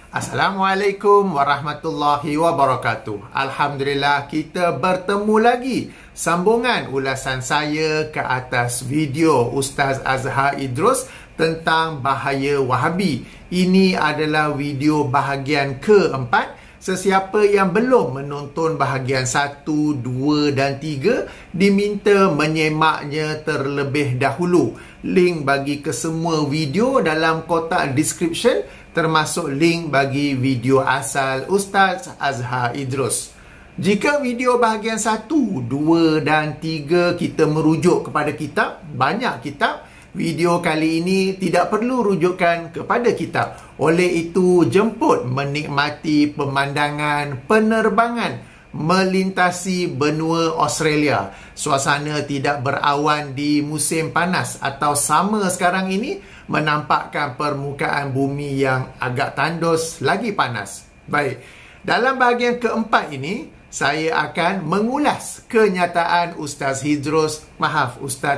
Assalamualaikum warahmatullahi wabarakatuh. Alhamdulillah kita bertemu lagi. Sambungan ulasan saya ke atas video Ustaz Azhar Idrus tentang bahaya Wahabi. Ini adalah video bahagian keempat. Sesiapa yang belum menonton bahagian 1, 2 dan 3 diminta menyemaknya terlebih dahulu. Link bagi kesemua video dalam kotak description, termasuk link bagi video asal Ustaz Azhar Idrus. Jika video bahagian 1, 2 dan 3 kita merujuk kepada kitab, banyak kitab, video kali ini tidak perlu rujukan kepada kitab. Oleh itu, jemput menikmati pemandangan penerbangan melintasi benua Australia. Suasana tidak berawan di musim panas atau summer sekarang ini menampakkan permukaan bumi yang agak tandus lagi panas. Baik, dalam bahagian keempat ini saya akan mengulas kenyataan Ustaz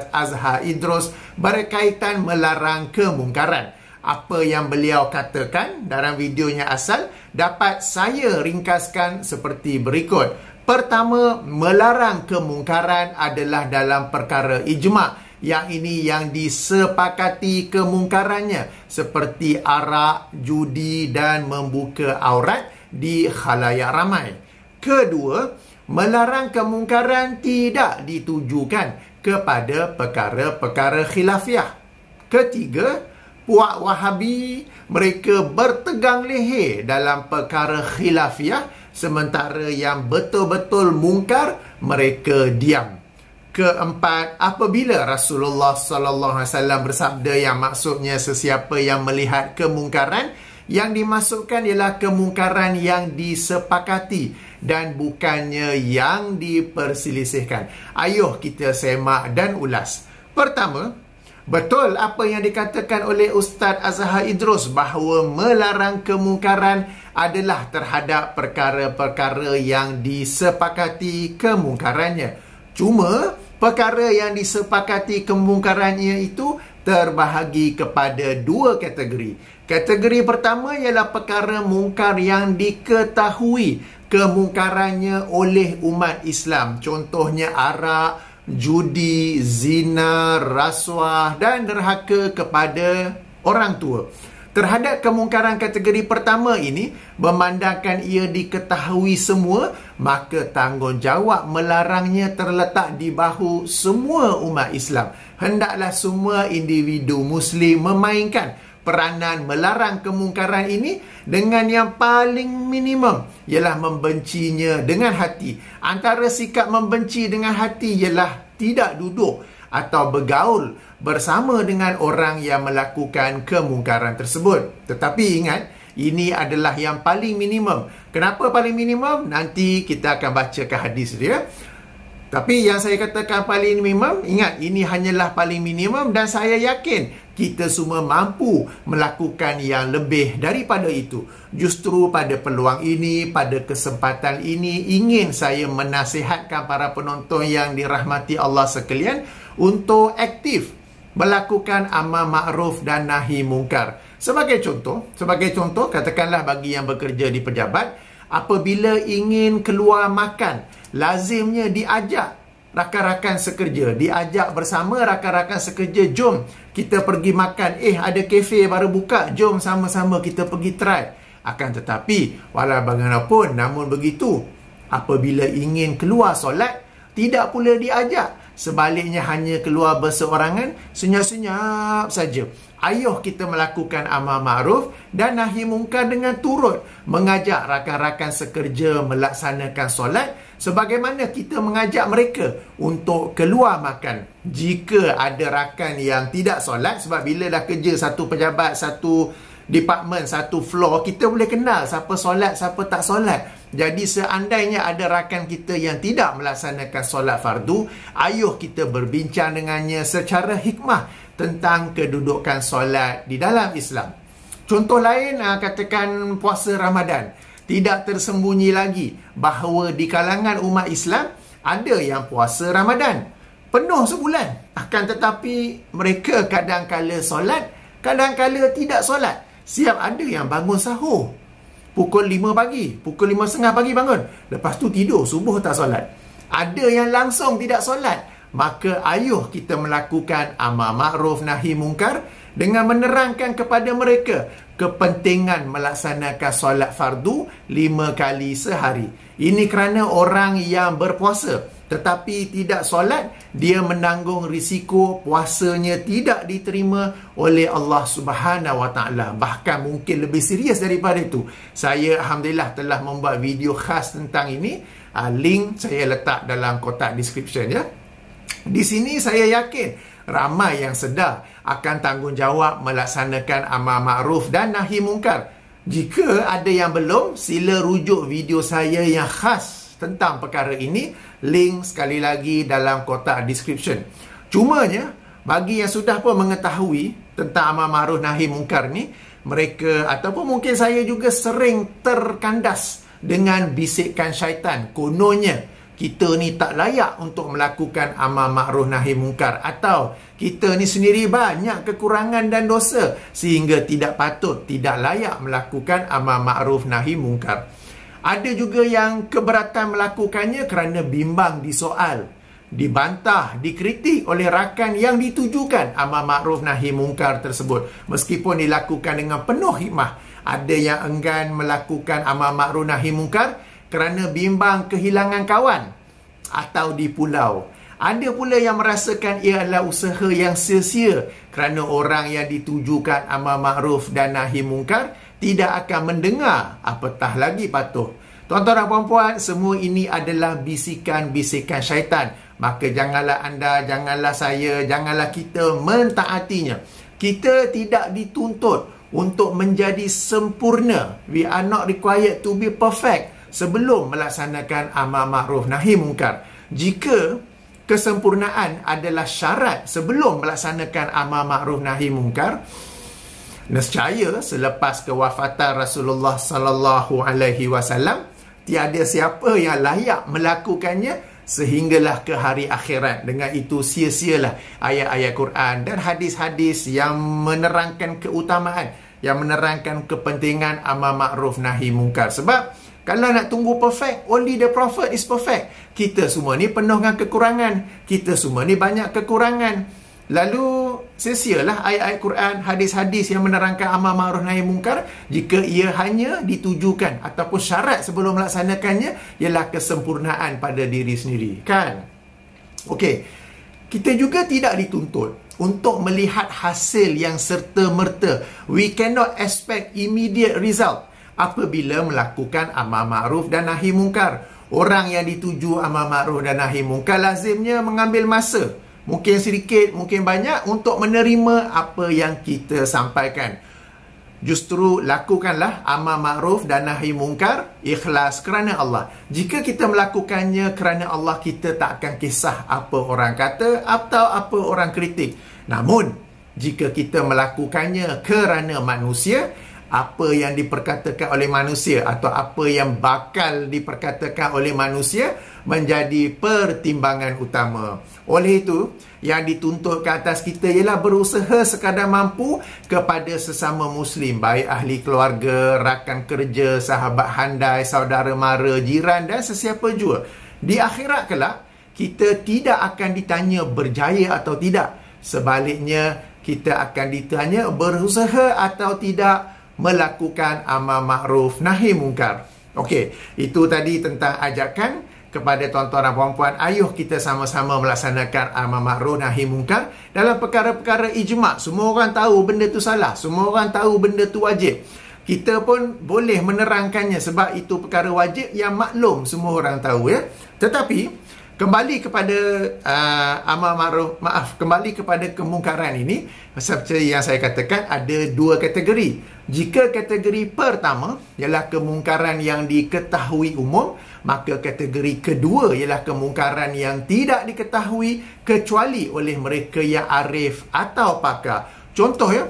Azhar Idrus berkaitan melarang kemungkaran. Apa yang beliau katakan dalam videonya asal dapat saya ringkaskan seperti berikut. Pertama, melarang kemungkaran adalah dalam perkara ijma'. Yang ini yang disepakati kemungkarannya, seperti arak, judi dan membuka aurat di khalayak ramai. Kedua, melarang kemungkaran tidak ditujukan kepada perkara-perkara khilafiah. Ketiga, puak Wahabi mereka bertegang leher dalam perkara khilafiah, sementara yang betul-betul mungkar mereka diam. Keempat, apabila Rasulullah SAW bersabda yang maksudnya sesiapa yang melihat kemungkaran, yang dimasukkan ialah kemungkaran yang disepakati dan bukannya yang diperselisihkan. Ayuh kita semak dan ulas. Pertama, betul apa yang dikatakan oleh Ustaz Azhar Idrus bahawa melarang kemungkaran adalah terhadap perkara-perkara yang disepakati kemungkarannya. Cuma, perkara yang disepakati kemungkarannya itu terbahagi kepada dua kategori. Kategori pertama ialah perkara mungkar yang diketahui kemungkarannya oleh umat Islam. Contohnya arak, judi, zina, rasuah dan derhaka kepada orang tua. Terhadap kemungkaran kategori pertama ini, memandangkan ia diketahui semua, maka tanggungjawab melarangnya terletak di bahu semua umat Islam. Hendaklah semua individu Muslim memainkan peranan melarang kemungkaran ini dengan yang paling minimum, ialah membencinya dengan hati. Antara sikap membenci dengan hati ialah tidak duduk atau bergaul bersama dengan orang yang melakukan kemungkaran tersebut. Tetapi ingat, ini adalah yang paling minimum. Kenapa paling minimum? Nanti kita akan bacakan hadis dia. Tapi yang saya katakan paling minimum, ingat, ini hanyalah paling minimum dan saya yakin kita semua mampu melakukan yang lebih daripada itu. Justru pada peluang ini, pada kesempatan ini, ingin saya menasihatkan para penonton yang dirahmati Allah sekalian untuk aktif melakukan amal ma'ruf dan nahi mungkar. Sebagai contoh, katakanlah bagi yang bekerja di pejabat, apabila ingin keluar makan, lazimnya diajak rakan-rakan sekerja, diajak bersama rakan-rakan sekerja, jom kita pergi makan, ada kafe baru buka, jom sama-sama kita pergi try. Akan tetapi, walau bagaimanapun, namun begitu, apabila ingin keluar solat, tidak pula diajak. Sebaliknya hanya keluar berseorangan, senyap-senyap saja. Ayuh kita melakukan amal ma'ruf dan nahi mungkar dengan turut mengajak rakan-rakan sekerja melaksanakan solat sebagaimana kita mengajak mereka untuk keluar makan. Jika ada rakan yang tidak solat, sebab bila dah kerja satu pejabat, satu department, satu floor, kita boleh kenal siapa solat, siapa tak solat. Jadi seandainya ada rakan kita yang tidak melaksanakan solat fardu, ayuh kita berbincang dengannya secara hikmah tentang kedudukan solat di dalam Islam. Contoh lain, katakan puasa Ramadan. Tidak tersembunyi lagi bahawa di kalangan umat Islam ada yang puasa Ramadan penuh sebulan. Akan tetapi mereka kadang-kala solat, kadang-kala tidak solat. Siap ada yang bangun sahur. pukul 5 pagi, pukul 5.30 pagi bangun. Lepas tu tidur, subuh tak solat. Ada yang langsung tidak solat. Maka ayuh kita melakukan amar ma'ruf nahi mungkar dengan menerangkan kepada mereka kepentingan melaksanakan solat fardu 5 kali sehari. Ini kerana orang yang berpuasa tetapi tidak solat, dia menanggung risiko puasanya tidak diterima oleh Allah Subhanahu Wa Taala. Bahkan mungkin lebih serius daripada itu. Saya alhamdulillah telah membuat video khas tentang ini. Link saya letak dalam kotak description ya. Di sini saya yakin ramai yang sedar akan tanggungjawab melaksanakan amar ma'ruf dan nahi mungkar. Jika ada yang belum, sila rujuk video saya yang khas tentang perkara ini. Link sekali lagi dalam kotak description. Cumanya, bagi yang sudah pun mengetahui tentang amar ma'ruf nahi mungkar ni, mereka ataupun mungkin saya juga sering terkandas dengan bisikan syaitan. Kononnya, kita ni tak layak untuk melakukan amar ma'ruf nahi mungkar, atau kita ni sendiri banyak kekurangan dan dosa sehingga tidak patut, tidak layak melakukan amar ma'ruf nahi mungkar. Ada juga yang keberatan melakukannya kerana bimbang disoal, dibantah, dikritik oleh rakan yang ditujukan amar ma'ruf nahi mungkar tersebut. Meskipun dilakukan dengan penuh hikmah, ada yang enggan melakukan amar ma'ruf nahi mungkar kerana bimbang kehilangan kawan atau di pulau. Ada pula yang merasakan ia adalah usaha yang sia-sia kerana orang yang ditujukan amar ma'ruf dan nahi mungkar tidak akan mendengar, apatah lagi patuh. Tuan-tuan dan puan-puan, semua ini adalah bisikan-bisikan syaitan. Maka janganlah anda, janganlah saya, janganlah kita mentaatinya. Kita tidak dituntut untuk menjadi sempurna. We are not required to be perfect sebelum melaksanakan amar ma'ruf nahi mungkar. Jika kesempurnaan adalah syarat sebelum melaksanakan amar ma'ruf nahi mungkar, nescaya selepas kewafatan Rasulullah sallallahu alaihi wasallam tiada siapa yang layak melakukannya sehinggalah ke hari akhirat. Dengan itu sia-sialah ayat-ayat Quran dan hadis-hadis yang menerangkan keutamaan, yang menerangkan kepentingan amar ma'ruf nahi mungkar. Sebab kalau nak tunggu perfect, only the prophet is perfect. Kita semua ni penuh dengan kekurangan. Kita semua ni banyak kekurangan. Lalu sia-sialah ayat-ayat Quran, hadis-hadis yang menerangkan amar ma'ruf nahi mungkar jika ia hanya ditujukan ataupun syarat sebelum melaksanakannya ialah kesempurnaan pada diri sendiri, kan? Okey. Kita juga tidak dituntut untuk melihat hasil yang serta-merta. We cannot expect immediate result apabila melakukan amar ma'ruf dan nahi mungkar. Orang yang dituju amar ma'ruf dan nahi mungkar lazimnya mengambil masa. Mungkin sedikit, mungkin banyak untuk menerima apa yang kita sampaikan. Justru lakukanlah amar ma'ruf dan nahi mungkar ikhlas kerana Allah. Jika kita melakukannya kerana Allah, kita tak akan kisah apa orang kata atau apa orang kritik. Namun, jika kita melakukannya kerana manusia, apa yang diperkatakan oleh manusia atau apa yang bakal diperkatakan oleh manusia menjadi pertimbangan utama. Oleh itu, yang dituntut ke atas kita ialah berusaha sekadar mampu kepada sesama Muslim, baik ahli keluarga, rakan kerja, sahabat handai, saudara mara, jiran dan sesiapa jua. Di akhirat kelak, kita tidak akan ditanya berjaya atau tidak. Sebaliknya, kita akan ditanya berusaha atau tidak melakukan amar ma'ruf nahi mungkar. Okey, itu tadi tentang ajakan kepada tuan-tuan dan puan-puan. Ayuh kita sama-sama melaksanakan amar ma'ruf nahi mungkar dalam perkara-perkara ijma'. Semua orang tahu benda tu salah, semua orang tahu benda tu wajib. Kita pun boleh menerangkannya sebab itu perkara wajib yang maklum, semua orang tahu ya. Tetapi kembali kepada kembali kepada kemungkaran ini, seperti yang saya katakan, ada dua kategori. Jika kategori pertama ialah kemungkaran yang diketahui umum, maka kategori kedua ialah kemungkaran yang tidak diketahui kecuali oleh mereka yang arif atau pakar. Contoh ya,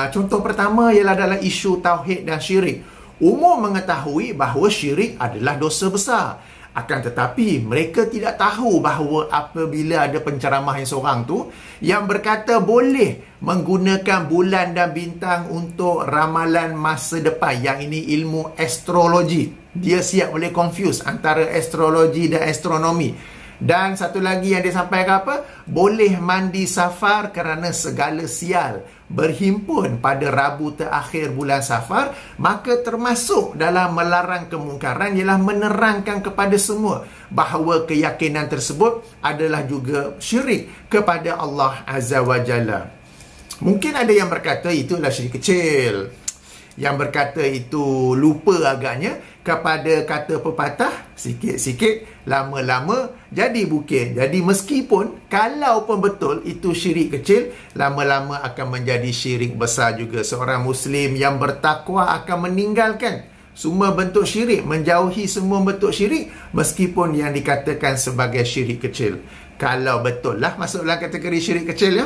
contoh pertama ialah dalam isu tauhid dan syirik. Umum mengetahui bahawa syirik adalah dosa besar. Akan tetapi mereka tidak tahu bahawa apabila ada penceramah yang seorang tu yang berkata boleh menggunakan bulan dan bintang untuk ramalan masa depan, yang ini ilmu astrologi, dia siap boleh confuse antara astrologi dan astronomi. Dan satu lagi yang dia sampaikan apa? Boleh mandi safar kerana segala sial berhimpun pada Rabu terakhir bulan Safar. Maka termasuk dalam melarang kemungkaran ialah menerangkan kepada semua bahawa keyakinan tersebut adalah juga syirik kepada Allah Azza wa Jalla. Mungkin ada yang berkata itulah syirik kecil, yang berkata itu lupa agaknya kepada kata pepatah, sikit-sikit lama-lama jadi bukit. Jadi meskipun kalau pun betul itu syirik kecil, lama-lama akan menjadi syirik besar juga. Seorang Muslim yang bertakwa akan meninggalkan semua bentuk syirik, menjauhi semua bentuk syirik meskipun yang dikatakan sebagai syirik kecil. Kalau betul lah masuk dalam kategori syirik kecil, ya.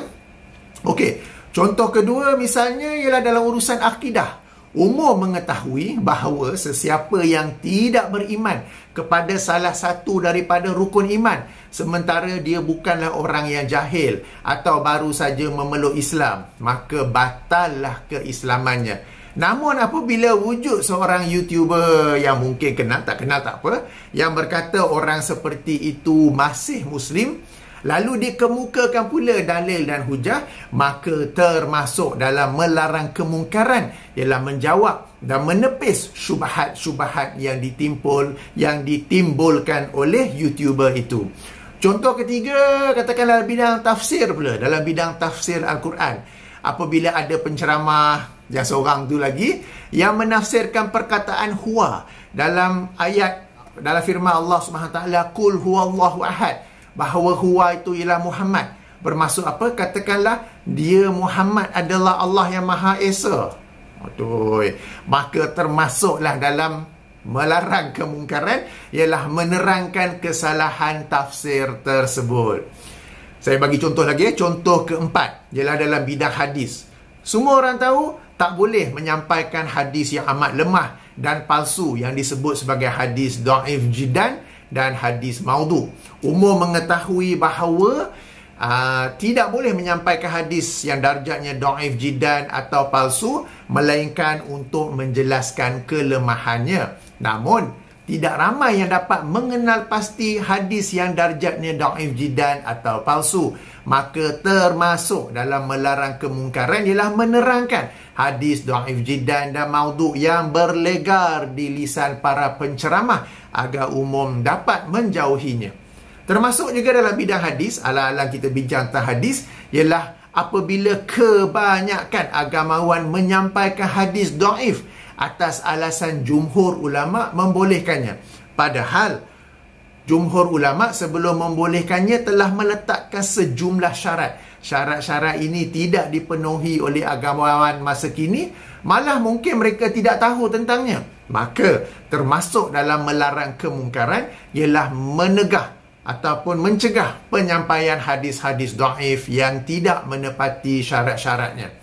Okey, contoh kedua misalnya ialah dalam urusan akidah. Umum mengetahui bahawa sesiapa yang tidak beriman kepada salah satu daripada rukun iman, sementara dia bukanlah orang yang jahil atau baru saja memeluk Islam, maka batallah keislamannya. Namun apabila wujud seorang YouTuber yang mungkin kenal tak apa, yang berkata orang seperti itu masih Muslim, lalu dikemukakan pula dalil dan hujah, maka termasuk dalam melarang kemungkaran ialah menjawab dan menepis syubhat-syubhat yang ditimbulkan oleh YouTuber itu. Contoh ketiga, katakanlah bidang tafsir pula, dalam bidang tafsir Al-Quran. Apabila ada penceramah yang seorang tu lagi yang menafsirkan perkataan huwa dalam ayat, dalam firman Allah SWT, Qul huwallahu ahad, bahawa huwa itu ialah Muhammad. Bermaksud apa? Katakanlah dia Muhammad adalah Allah yang Maha Esa. Maka termasuklah dalam melarang kemungkaran ialah menerangkan kesalahan tafsir tersebut. Saya bagi contoh lagi. Contoh keempat ialah dalam bidang hadis. Semua orang tahu tak boleh menyampaikan hadis yang amat lemah dan palsu yang disebut sebagai hadis dhaif jiddan dan hadis maudhu. Umum mengetahui bahawa tidak boleh menyampaikan hadis yang darjatnya dhaif jiddan atau palsu, melainkan untuk menjelaskan kelemahannya. Namun tidak ramai yang dapat mengenal pasti hadis yang darjatnya dhaif jiddan atau palsu. Maka termasuk dalam melarang kemungkaran ialah menerangkan hadis dhaif jiddan dan maudhu yang berlegar di lisan para penceramah agar umum dapat menjauhinya. Termasuk juga dalam bidang hadis, ala-ala kita bincang tentang hadis, ialah apabila kebanyakan agamawan menyampaikan hadis dhaif atas alasan jumhur ulama membolehkannya. Padahal jumhur ulama sebelum membolehkannya telah meletakkan sejumlah syarat. Syarat-syarat ini tidak dipenuhi oleh agamawan masa kini, malah mungkin mereka tidak tahu tentangnya. Maka termasuk dalam melarang kemungkaran ialah menegah ataupun mencegah penyampaian hadis-hadis dhaif yang tidak menepati syarat-syaratnya.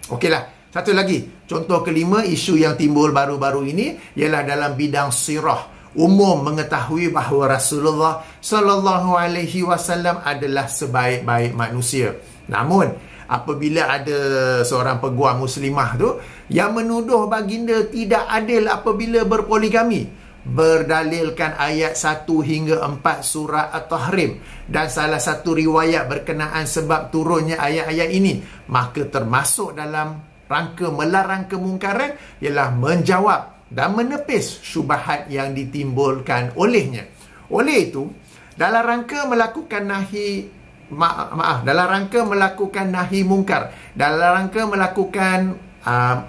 Okeylah, satu lagi. Contoh kelima, isu yang timbul baru-baru ini ialah dalam bidang sirah. Umum mengetahui bahawa Rasulullah sallallahu alaihi wasallam adalah sebaik-baik manusia. Namun apabila ada seorang peguam muslimah tu yang menuduh baginda tidak adil apabila berpoligami, berdalilkan ayat 1 hingga 4 surah At-Tahrim dan salah satu riwayat berkenaan sebab turunnya ayat-ayat ini, maka termasuk dalam rangka melarang kemungkaran ialah menjawab dan menepis syubhat yang ditimbulkan olehnya. Oleh itu, dalam rangka melakukan dalam rangka melakukan nahi mungkar, dalam rangka melakukan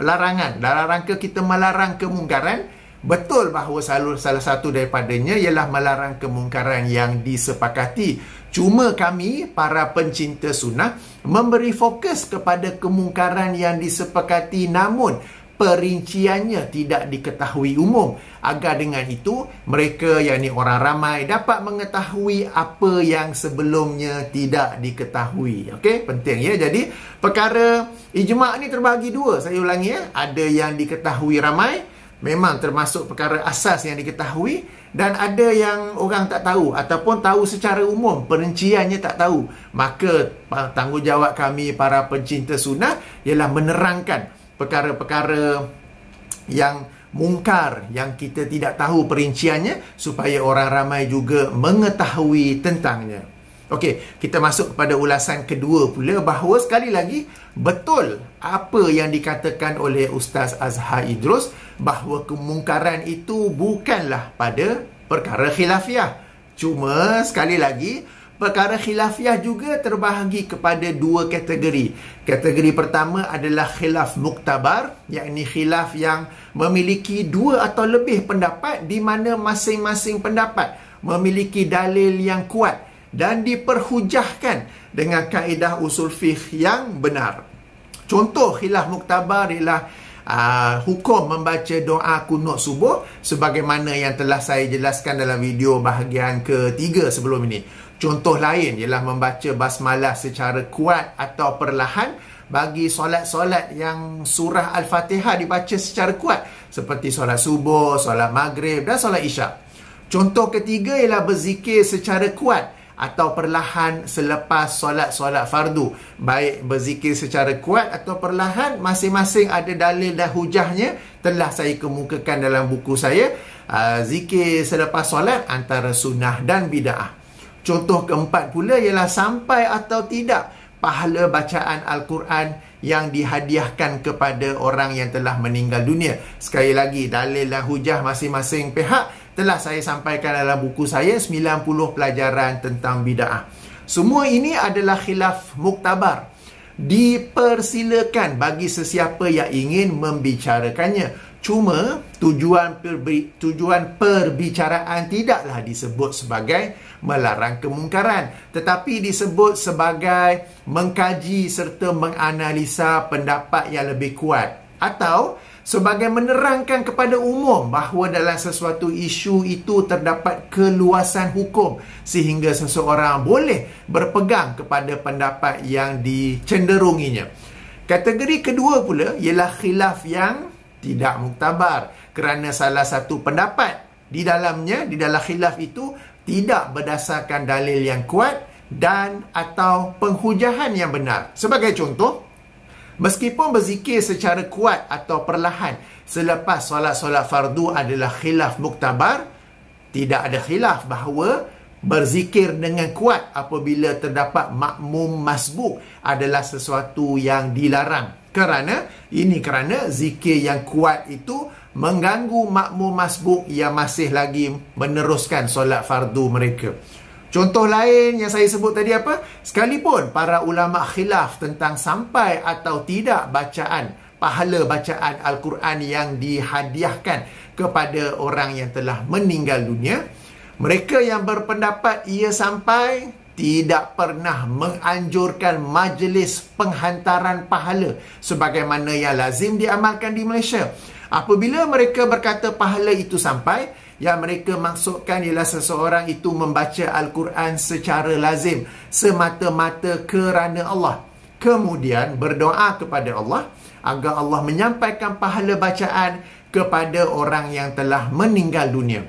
larangan, dalam rangka kita melarang kemungkaran, betul bahawa salah satu daripadanya ialah melarang kemungkaran yang disepakati. Cuma kami, para pencinta sunnah, memberi fokus kepada kemungkaran yang disepakati namun perinciannya tidak diketahui umum, agar dengan itu mereka, yakni orang ramai, dapat mengetahui apa yang sebelumnya tidak diketahui. Okey, penting ya. Jadi perkara ijma' ni terbahagi dua. Saya ulangi ya. Ada yang diketahui ramai memang termasuk perkara asas yang diketahui, dan ada yang orang tak tahu ataupun tahu secara umum, perinciannya tak tahu. Maka tanggungjawab kami para pencinta sunnah ialah menerangkan perkara-perkara yang mungkar, yang kita tidak tahu perinciannya, supaya orang ramai juga mengetahui tentangnya. Okey, kita masuk kepada ulasan kedua pula, bahawa sekali lagi betul apa yang dikatakan oleh Ustaz Azhar Idrus, bahawa kemungkaran itu bukanlah pada perkara khilafiah. Cuma sekali lagi, perkara khilafiah juga terbahagi kepada dua kategori. Kategori pertama adalah khilaf muktabar, yakni khilaf yang memiliki dua atau lebih pendapat, di mana masing-masing pendapat memiliki dalil yang kuat dan diperhujahkan dengan kaedah usul fiqh yang benar. Contoh khilaf muktabar ialah hukum membaca doa kunut subuh, sebagaimana yang telah saya jelaskan dalam video bahagian ketiga sebelum ini. Contoh lain ialah membaca basmalah secara kuat atau perlahan bagi solat-solat yang surah Al-Fatihah dibaca secara kuat, seperti solat subuh, solat maghrib dan solat isyak. Contoh ketiga ialah berzikir secara kuat atau perlahan selepas solat-solat fardu. Baik berzikir secara kuat atau perlahan, masing-masing ada dalil dan hujahnya. Telah saya kemukakan dalam buku saya, zikir selepas solat antara sunnah dan bid'ah. Contoh keempat pula ialah sampai atau tidak pahala bacaan Al-Quran yang dihadiahkan kepada orang yang telah meninggal dunia. Sekali lagi, dalil dan hujah masing-masing pihak telah saya sampaikan dalam buku saya 90 pelajaran tentang bid'ah. Semua ini adalah khilaf muktabar. Dipersilakan bagi sesiapa yang ingin membicarakannya. Cuma tujuan perbicaraan tidaklah disebut sebagai melarang kemungkaran, tetapi disebut sebagai mengkaji serta menganalisa pendapat yang lebih kuat, atau sebagai menerangkan kepada umum bahawa dalam sesuatu isu itu terdapat keluasan hukum sehingga seseorang boleh berpegang kepada pendapat yang dicenderunginya. Kategori kedua pula ialah khilaf yang tidak muktabar, kerana salah satu pendapat di dalamnya, di dalam khilaf itu, tidak berdasarkan dalil yang kuat dan atau penghujahan yang benar. Sebagai contoh, meskipun berzikir secara kuat atau perlahan selepas solat-solat fardu adalah khilaf muktabar, tidak ada khilaf bahawa berzikir dengan kuat apabila terdapat makmum masbuk adalah sesuatu yang dilarang. Kerana zikir yang kuat itu mengganggu makmum masbuk yang masih lagi meneruskan solat fardu mereka. Contoh lain yang saya sebut tadi apa? Sekalipun para ulama khilaf tentang sampai atau tidak pahala bacaan Al-Quran yang dihadiahkan kepada orang yang telah meninggal dunia, mereka yang berpendapat ia sampai tidak pernah menganjurkan majlis penghantaran pahala sebagaimana yang lazim diamalkan di Malaysia. Apabila mereka berkata pahala itu sampai, yang mereka maksudkan ialah seseorang itu membaca Al-Quran secara lazim semata-mata kerana Allah, kemudian berdoa kepada Allah agar Allah menyampaikan pahala bacaan kepada orang yang telah meninggal dunia.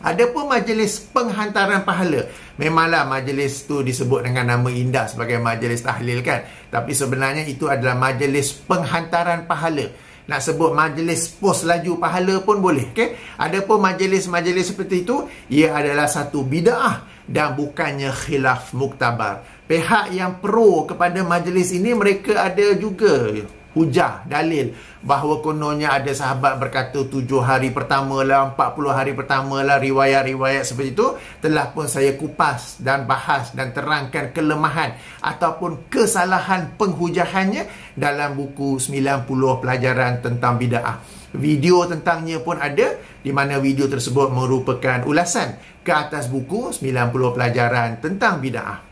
Adapun majlis penghantaran pahala, memanglah majlis tu disebut dengan nama indah sebagai majlis tahlil kan, tapi sebenarnya itu adalah majlis penghantaran pahala. Nak sebut majlis pos laju pahala pun boleh, okay? Adapun majlis-majlis seperti itu, ia adalah satu bid'ah dan bukannya khilaf muktabar. Pihak yang pro kepada majlis ini, mereka ada juga hujah, dalil bahawa kononnya ada sahabat berkata 7 hari pertama lah, 40 hari pertama lah, riwayat-riwayat seperti itu telah pun saya kupas dan bahas dan terangkan kelemahan ataupun kesalahan penghujahannya dalam buku 90 pelajaran tentang bid'ah. Video tentangnya pun ada, di mana video tersebut merupakan ulasan ke atas buku 90 pelajaran tentang bid'ah.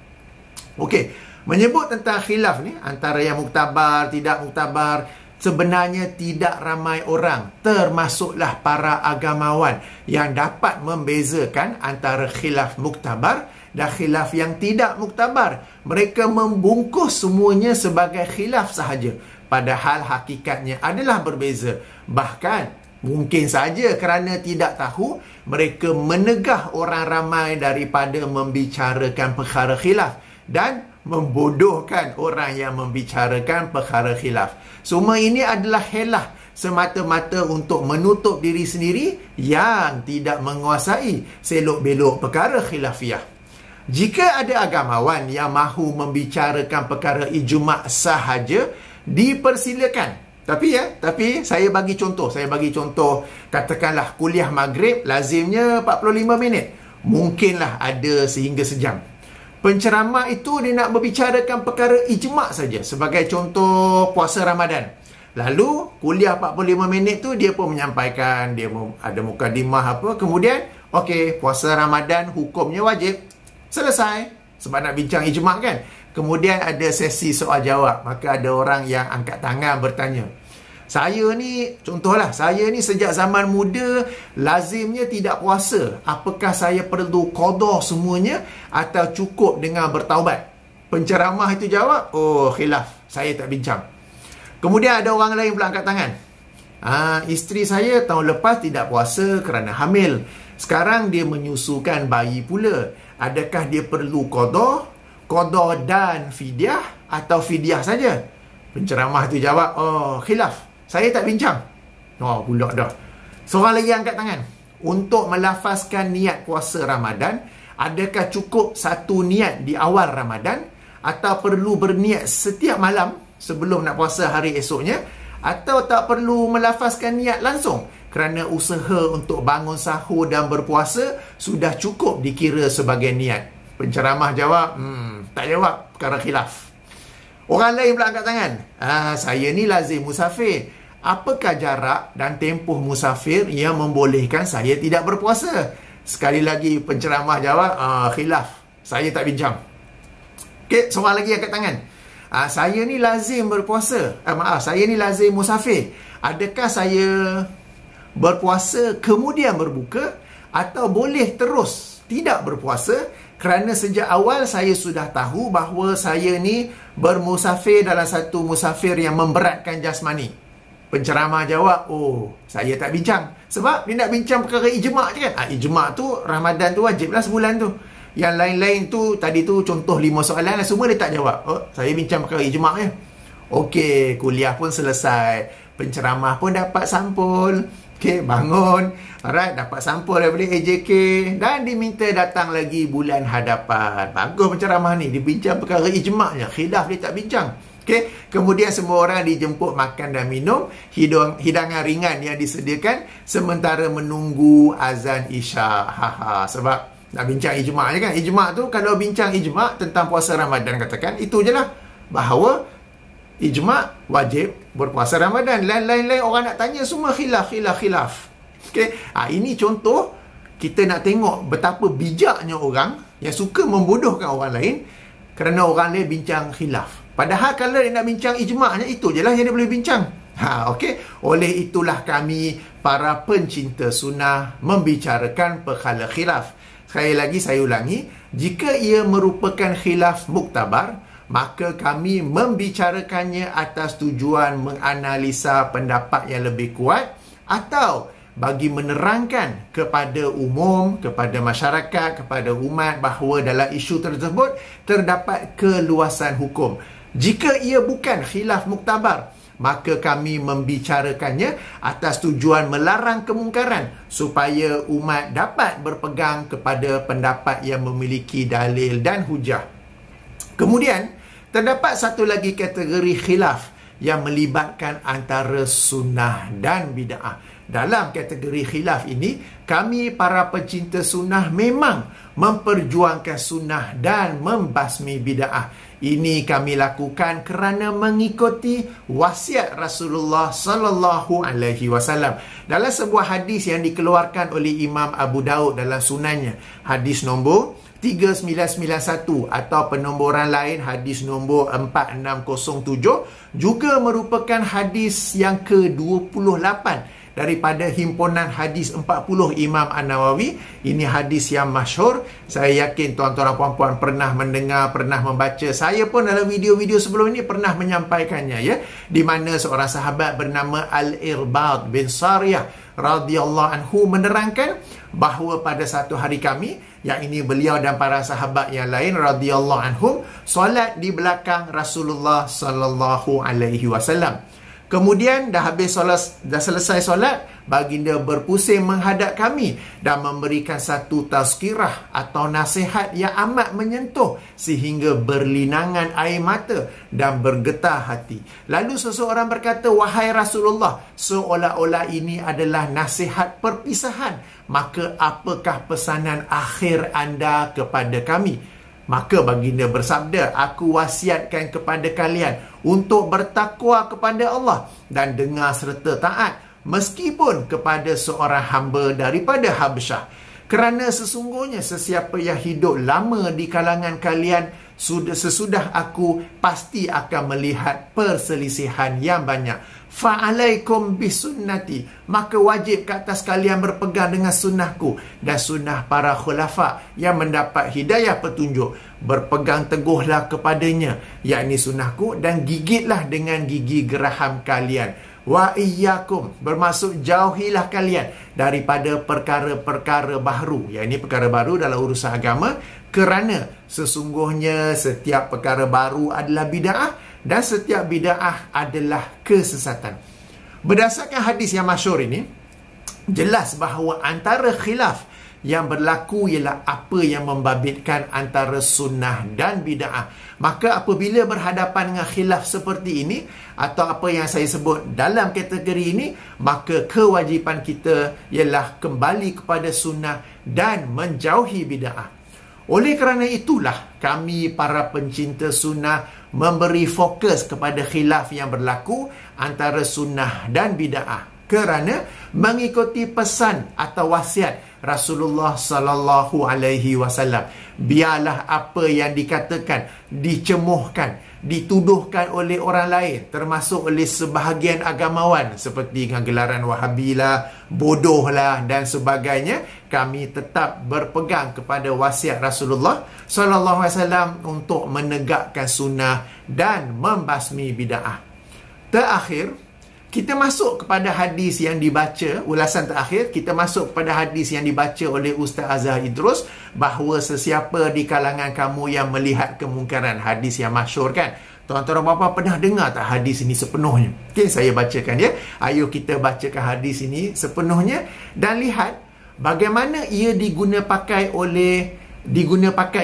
Okey, menyebut tentang khilaf ni antara yang muktabar, tidak muktabar, sebenarnya tidak ramai orang, termasuklah para agamawan, yang dapat membezakan antara khilaf muktabar dan khilaf yang tidak muktabar. Mereka membungkus semuanya sebagai khilaf sahaja, padahal hakikatnya adalah berbeza. Bahkan Mungkin saja kerana tidak tahu, mereka menegah orang ramai daripada membicarakan perkara khilaf dan membodohkan orang yang membicarakan perkara khilaf. Semua ini adalah helah semata-mata untuk menutup diri sendiri yang tidak menguasai selok-belok perkara khilafiyah. Jika ada agamawan yang mahu membicarakan perkara ijma' sahaja, dipersilakan. Tapi saya bagi contoh. Katakanlah kuliah maghrib lazimnya 45 minit. Mungkinlah ada sehingga sejam. Penceramah itu dia nak berbicarakan perkara ijma' saja. Sebagai contoh puasa Ramadan. Lalu kuliah 45 minit tu dia pun menyampaikan, dia ada mukadimah apa. Kemudian, okey, puasa Ramadan hukumnya wajib. Selesai. Sebab nak bincang ijma' kan. Kemudian ada sesi soal jawab. Maka ada orang yang angkat tangan bertanya. Saya ni sejak zaman muda lazimnya tidak puasa. Apakah saya perlu qada semuanya atau cukup dengan bertaubat? Penceramah itu jawab, oh khilaf, saya tak bincang. Kemudian ada orang lain pula angkat tangan. Isteri saya tahun lepas tidak puasa kerana hamil. Sekarang dia menyusukan bayi pula. Adakah dia perlu qada dan fidyah atau fidyah saja? Penceramah itu jawab, oh khilaf, saya tak bincang. Oh pula dah. Seorang lagi angkat tangan. Untuk melafazkan niat puasa Ramadan, adakah cukup satu niat di awal Ramadan atau perlu berniat setiap malam sebelum nak puasa hari esoknya, atau tak perlu melafazkan niat langsung kerana usaha untuk bangun sahur dan berpuasa sudah cukup dikira sebagai niat? Penceramah jawab, tak jawab, perkara khilaf. Orang lain pula angkat tangan. Saya ni lazim musafir. Apakah jarak dan tempoh musafir yang membolehkan saya tidak berpuasa? Sekali lagi penceramah jawab, khilaf, saya tak bincang. Okey, seorang lagi angkat tangan. Saya ni lazim berpuasa. Saya ni lazim musafir. Adakah saya berpuasa kemudian berbuka atau boleh terus tidak berpuasa kerana sejak awal saya sudah tahu bahawa saya ni bermusafir dalam satu musafir yang memberatkan jasmani? Penceramah jawab, oh saya tak bincang. Sebab dia nak bincang perkara ijma' je kan. Ijma' tu Ramadan tu wajib lah sebulan tu. Yang lain-lain tu, tadi tu contoh 5 soalan lah, semua dia tak jawab. Oh, saya bincang perkara ijma' je. Okey, kuliah pun selesai. Penceramah pun dapat sampul. Okey, bangun. Alright, dapat sampul daripada AJK. Dan diminta datang lagi bulan hadapan. Bagus penceramah ni. Dia bincang perkara ijma' je. Khilaf dia tak bincang. Okay. Kemudian semua orang dijemput makan dan minum. Hidangan ringan yang disediakan sementara menunggu azan Isya. Sebab nak bincang ijma' je kan. Ijma' tu, kalau bincang ijma' tentang puasa Ramadan katakan, itu je lah. Bahawa ijma' wajib berpuasa Ramadan. Lain-lain orang nak tanya semua khilaf. Okay. Ini contoh kita nak tengok betapa bijaknya orang yang suka membodohkan orang lain kerana orang lain bincang khilaf. Padahal kalau dia nak bincang ijma'nya, itu je lah yang dia boleh bincang. Okey. Oleh itulah kami, para pencinta sunnah, membicarakan perkara khilaf. Sekali lagi saya ulangi, jika ia merupakan khilaf muktabar, maka kami membicarakannya atas tujuan menganalisa pendapat yang lebih kuat atau bagi menerangkan kepada umum, kepada masyarakat, kepada umat bahawa dalam isu tersebut terdapat keluasan hukum. Jika ia bukan khilaf muktabar, maka kami membicarakannya atas tujuan melarang kemungkaran supaya umat dapat berpegang kepada pendapat yang memiliki dalil dan hujah. Kemudian, terdapat satu lagi kategori khilaf yang melibatkan antara sunnah dan bid'ah. Dalam kategori khilaf ini, kami para pencinta sunnah memang memperjuangkan sunnah dan membasmi bid'ah. Ini kami lakukan kerana mengikuti wasiat Rasulullah sallallahu alaihi wasallam. Dalam sebuah hadis yang dikeluarkan oleh Imam Abu Daud dalam sunannya, hadis nombor 3991 atau penomboran lain hadis nombor 4607, juga merupakan hadis yang ke-28 daripada himpunan hadis 40 Imam An-Nawawi. Ini hadis yang masyhur. Saya yakin tuan-tuan dan puan-puan pernah mendengar, pernah membaca. Saya pun dalam video-video sebelum ini pernah menyampaikannya, ya, di mana seorang sahabat bernama Al-Irbad bin Sariyah radhiyallahu anhu menerangkan bahawa pada satu hari kami, yang ini beliau dan para sahabat yang lain radhiyallahu anhum, solat di belakang Rasulullah sallallahu alaihi wasallam. Kemudian dah selesai solat, baginda berpusing menghadap kami dan memberikan satu tazkirah atau nasihat yang amat menyentuh sehingga berlinangan air mata dan bergetar hati. Lalu seseorang berkata, "Wahai Rasulullah, seolah-olah ini adalah nasihat perpisahan. Maka apakah pesanan akhir anda kepada kami?" Maka baginda bersabda, "Aku wasiatkan kepada kalian untuk bertakwa kepada Allah dan dengar serta taat, meskipun kepada seorang hamba daripada Habsyah. Kerana sesungguhnya sesiapa yang hidup lama di kalangan kalian sesudah aku pasti akan melihat perselisihan yang banyak. Fa'alaikum bisunnati, maka wajib ke atas kalian berpegang dengan sunnahku dan sunnah para khulafa yang mendapat hidayah petunjuk. Berpegang teguhlah kepadanya, yakni sunnahku, dan gigitlah dengan gigi geraham kalian. Wa iyyakum, bermaksud jauhilah kalian daripada perkara-perkara baru." Yang ini perkara baru dalam urusan agama, kerana sesungguhnya setiap perkara baru adalah bid'ah dan setiap bid'ah adalah kesesatan. Berdasarkan hadis yang masyhur ini, jelas bahawa antara khilaf yang berlaku ialah apa yang membabitkan antara sunnah dan bid'ah. Maka apabila berhadapan dengan khilaf seperti ini, atau apa yang saya sebut dalam kategori ini, maka kewajipan kita ialah kembali kepada sunnah dan menjauhi bid'ah. Oleh kerana itulah kami para pencinta sunnah memberi fokus kepada khilaf yang berlaku antara sunnah dan bid'ah, kerana mengikuti pesan atau wasiat Rasulullah sallallahu alaihi wasallam. Biarlah apa yang dikatakan, dicemuhkan, dituduhkan oleh orang lain, termasuk oleh sebahagian agamawan seperti dengan gelaran Wahabi lah, bodoh lah dan sebagainya, kami tetap berpegang kepada wasiat Rasulullah sallallahu alaihi wasallam untuk menegakkan sunnah dan membasmi bid'ah. Terakhir, kita masuk kepada hadis yang dibaca, ulasan terakhir, kita masuk kepada hadis yang dibaca oleh Ustaz Azhar Idrus, bahawa sesiapa di kalangan kamu yang melihat kemungkaran. Hadis yang masyhur, kan? Tuan-tuan dan puan-puan pernah dengar tak hadis ini sepenuhnya? Okey, saya bacakan, ya. Ayo kita bacakan hadis ini sepenuhnya dan lihat bagaimana ia diguna pakai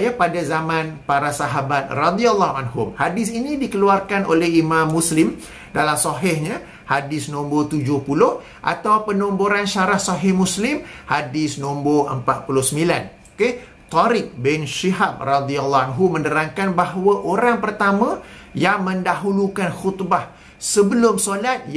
ya pada zaman para sahabat radhiyallahu anhum. Hadis ini dikeluarkan oleh Imam Muslim dalam sahihnya, hadis nombor 70, atau penomboran syarah Sahih Muslim hadis nombor 49. Okey, Tariq bin Shihab radhiyallahu anhu menerangkan bahawa orang pertama yang mendahulukan khutbah sebelum solat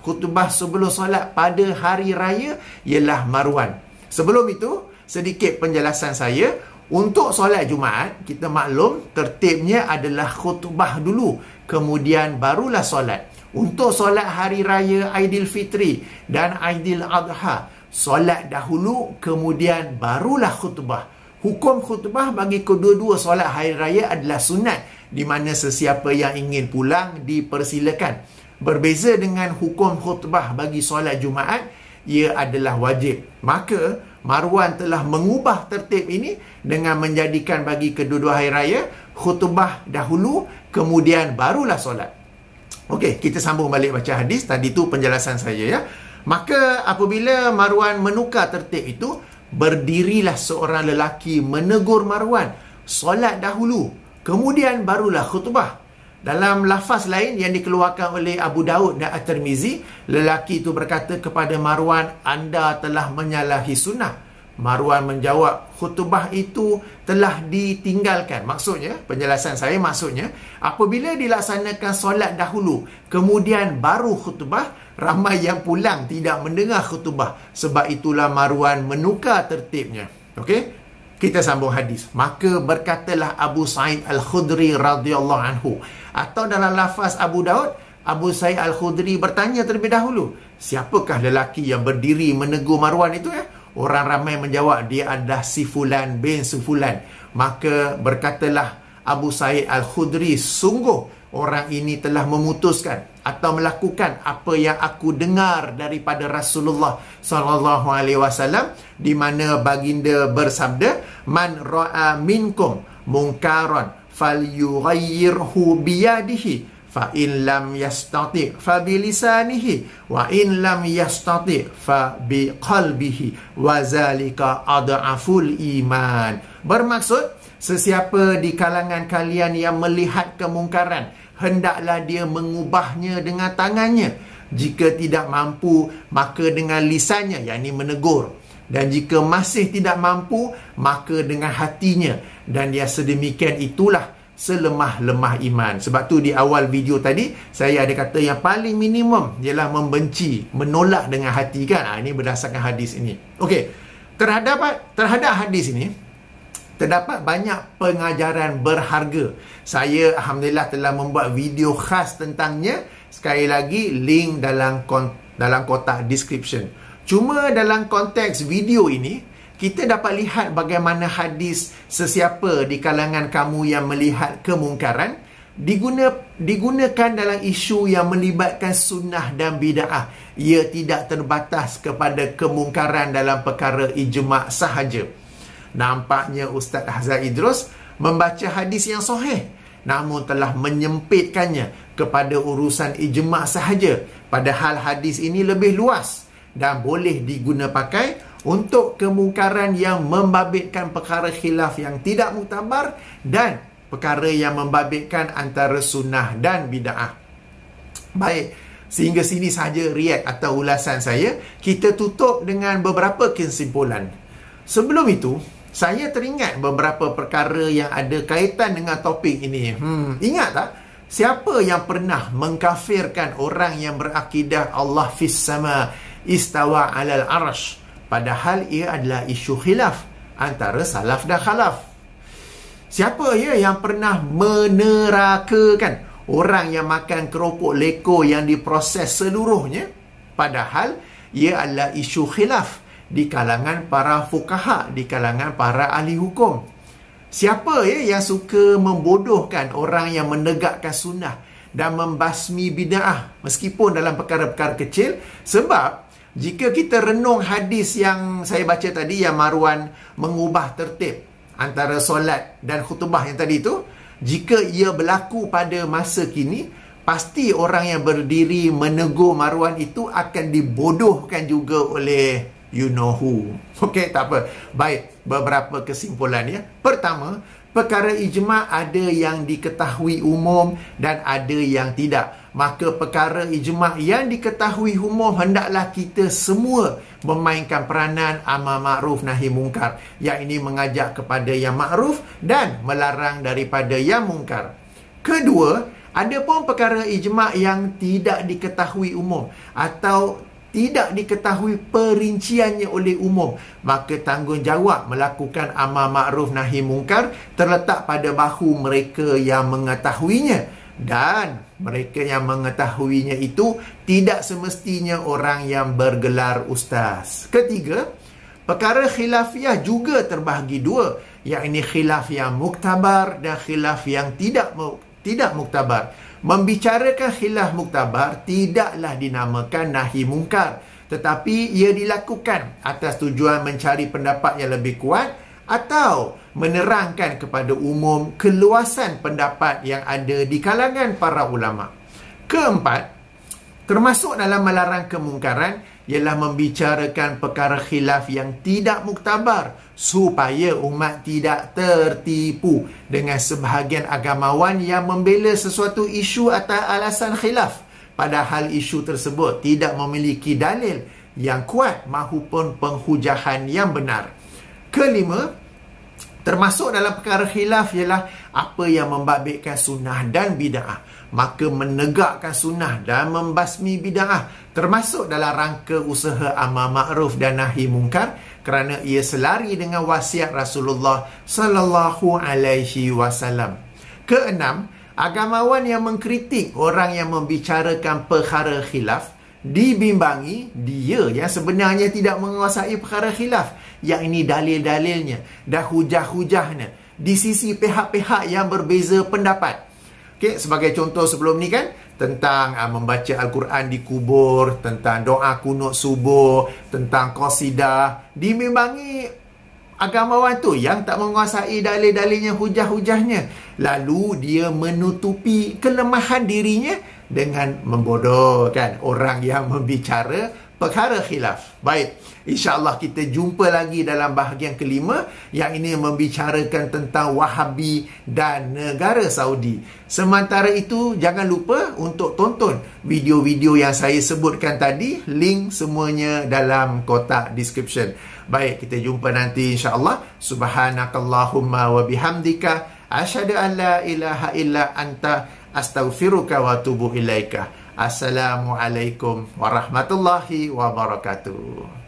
khutbah sebelum solat pada hari raya ialah Marwan. Sebelum itu, sedikit penjelasan saya. Untuk solat Jumaat, kita maklum tertibnya adalah khutbah dulu, kemudian barulah solat. Untuk solat hari raya Aidilfitri dan Aidil Adha, solat dahulu kemudian barulah khutbah. Hukum khutbah bagi kedua-dua solat hari raya adalah sunat, di mana sesiapa yang ingin pulang dipersilakan. Berbeza dengan hukum khutbah bagi solat Jumaat, ia adalah wajib. Maka Marwan telah mengubah tertib ini dengan menjadikan bagi kedua-dua hari raya khutbah dahulu kemudian barulah solat. Okey, kita sambung balik baca hadis. Tadi tu penjelasan saya, ya. Maka apabila Marwan menukar tertib itu, berdirilah seorang lelaki menegur Marwan, solat dahulu kemudian barulah khutbah. Dalam lafaz lain yang dikeluarkan oleh Abu Daud dan At-Tirmizi, lelaki itu berkata kepada Marwan, "Anda telah menyalahi sunnah." Marwan menjawab, "Khutbah itu telah ditinggalkan." Maksudnya, penjelasan saya maksudnya, apabila dilaksanakan solat dahulu kemudian baru khutbah, ramai yang pulang tidak mendengar khutbah. Sebab itulah Marwan menukar tertibnya. Okey, kita sambung hadis. Maka berkatalah Abu Sa'id Al-Khudri radhiyallahu anhu, atau dalam lafaz Abu Daud, Abu Sa'id Al-Khudri bertanya terlebih dahulu, siapakah lelaki yang berdiri menegur Marwan itu ya? Orang ramai menjawab, dia adalah si Fulan bin Sufulan. Maka berkatalah Abu Sa'id Al-Khudri, sungguh orang ini telah memutuskan atau melakukan apa yang aku dengar daripada Rasulullah sallallahu alaihi wasallam, di mana baginda bersabda, man ra'a minkum munkaran falyughayyirhu biyadihi fa in lam yastati fa bi lisanihi wa in lam yastati fa bi qalbihi wa zalika adhaful iman. Bermaksud, sesiapa di kalangan kalian yang melihat kemungkaran, hendaklah dia mengubahnya dengan tangannya. Jika tidak mampu, maka dengan lisannya, yakni menegur. Dan jika masih tidak mampu, maka dengan hatinya. Dan yang sedemikian itulah selemah-lemah iman. Sebab tu di awal video tadi saya ada kata yang paling minimum ialah membenci, menolak dengan hati kan. Ini berdasarkan hadis ini. Okey, terhadap hadis ini terdapat banyak pengajaran berharga. Saya alhamdulillah telah membuat video khas tentangnya. Sekali lagi, link dalam kotak description. Cuma dalam konteks video ini, kita dapat lihat bagaimana hadis sesiapa di kalangan kamu yang melihat kemungkaran digunakan dalam isu yang melibatkan sunnah dan bid'ah. Ia tidak terbatas kepada kemungkaran dalam perkara ijma' sahaja. Nampaknya Ustaz Ahzan Idrus membaca hadis yang sahih, namun telah menyempitkannya kepada urusan ijma' sahaja. Padahal hadis ini lebih luas dan boleh diguna pakai untuk kemungkaran yang membabitkan perkara khilaf yang tidak muktabar dan perkara yang membabitkan antara sunnah dan bid'ah. Baik, sehingga sini sahaja react atau ulasan saya. Kita tutup dengan beberapa kesimpulan. Sebelum itu, saya teringat beberapa perkara yang ada kaitan dengan topik ini. Ingat tak? Siapa yang pernah mengkafirkan orang yang berakidah Allah fis sama istawa alal arsh? Padahal ia adalah isu khilaf antara salaf dan khalaf. Siapa ya yang pernah menerakakan orang yang makan keropok leko yang diproses seluruhnya? Padahal ia adalah isu khilaf di kalangan para fuqaha, di kalangan para ahli hukum. Siapa ya yang suka membodohkan orang yang menegakkan sunnah dan membasmi bid'ah meskipun dalam perkara-perkara kecil? Sebab jika kita renung hadis yang saya baca tadi, yang Marwan mengubah tertib antara solat dan khutbah yang tadi tu, jika ia berlaku pada masa kini, pasti orang yang berdiri menegur Marwan itu akan dibodohkan juga oleh you know who. Okey, tak apa. Baik, beberapa kesimpulan ya. Pertama, perkara ijma' ada yang diketahui umum dan ada yang tidak. Maka perkara ijma' yang diketahui umum hendaklah kita semua memainkan peranan amar ma'ruf nahi mungkar, yang ini mengajak kepada yang ma'ruf dan melarang daripada yang mungkar. Kedua, ada pun perkara ijma' yang tidak diketahui umum atau tidak diketahui perinciannya oleh umum, maka tanggungjawab melakukan amar ma'ruf nahi mungkar terletak pada bahu mereka yang mengetahuinya. Dan mereka yang mengetahuinya itu tidak semestinya orang yang bergelar ustaz. Ketiga, perkara khilafiah juga terbahagi dua, yakni khilaf yang muktabar dan khilaf yang tidak muktabar. Membicarakan khilaf muktabar tidaklah dinamakan nahi mungkar, tetapi ia dilakukan atas tujuan mencari pendapat yang lebih kuat atau menerangkan kepada umum keluasan pendapat yang ada di kalangan para ulama. Keempat, termasuk dalam melarang kemungkaran ialah membicarakan perkara khilaf yang tidak muktabar supaya umat tidak tertipu dengan sebahagian agamawan yang membela sesuatu isu atas alasan khilaf, padahal isu tersebut tidak memiliki dalil yang kuat maupun penghujahan yang benar. Kelima, termasuk dalam perkara khilaf ialah apa yang membabitkan sunnah dan bid'ah. Maka menegakkan sunnah dan membasmi bid'ah termasuk dalam rangka usaha amar ma'ruf dan nahi mungkar, kerana ia selari dengan wasiat Rasulullah sallallahu alaihi wasallam. Keenam, Agamawan yang mengkritik orang yang membicarakan perkara khilaf, dibimbangi dia yang sebenarnya tidak menguasai perkara khilaf. Yang ini dalil-dalilnya dan hujah-hujahnya di sisi pihak-pihak yang berbeza pendapat. Okay, sebagai contoh sebelum ni kan, tentang membaca Al-Quran di kubur, tentang doa kunut subuh, tentang qasidah, dibimbangi agamawan tu yang tak menguasai dalil-dalilnya, hujah-hujahnya. Lalu dia menutupi kelemahan dirinya dengan membodohkan orang yang membicara perkara khilaf. Baik, insya-Allah kita jumpa lagi dalam bahagian kelima yang ini membicarakan tentang Wahabi dan negara Saudi. Sementara itu, jangan lupa untuk tonton video-video yang saya sebutkan tadi. Link semuanya dalam kotak description. Baik, kita jumpa nanti insya-Allah. Subhanakallahumma wa bihamdika asyhadu an la ilaha illa anta astaghfiruka wa atubu ilaika. Assalamualaikum warahmatullahi wabarakatuh.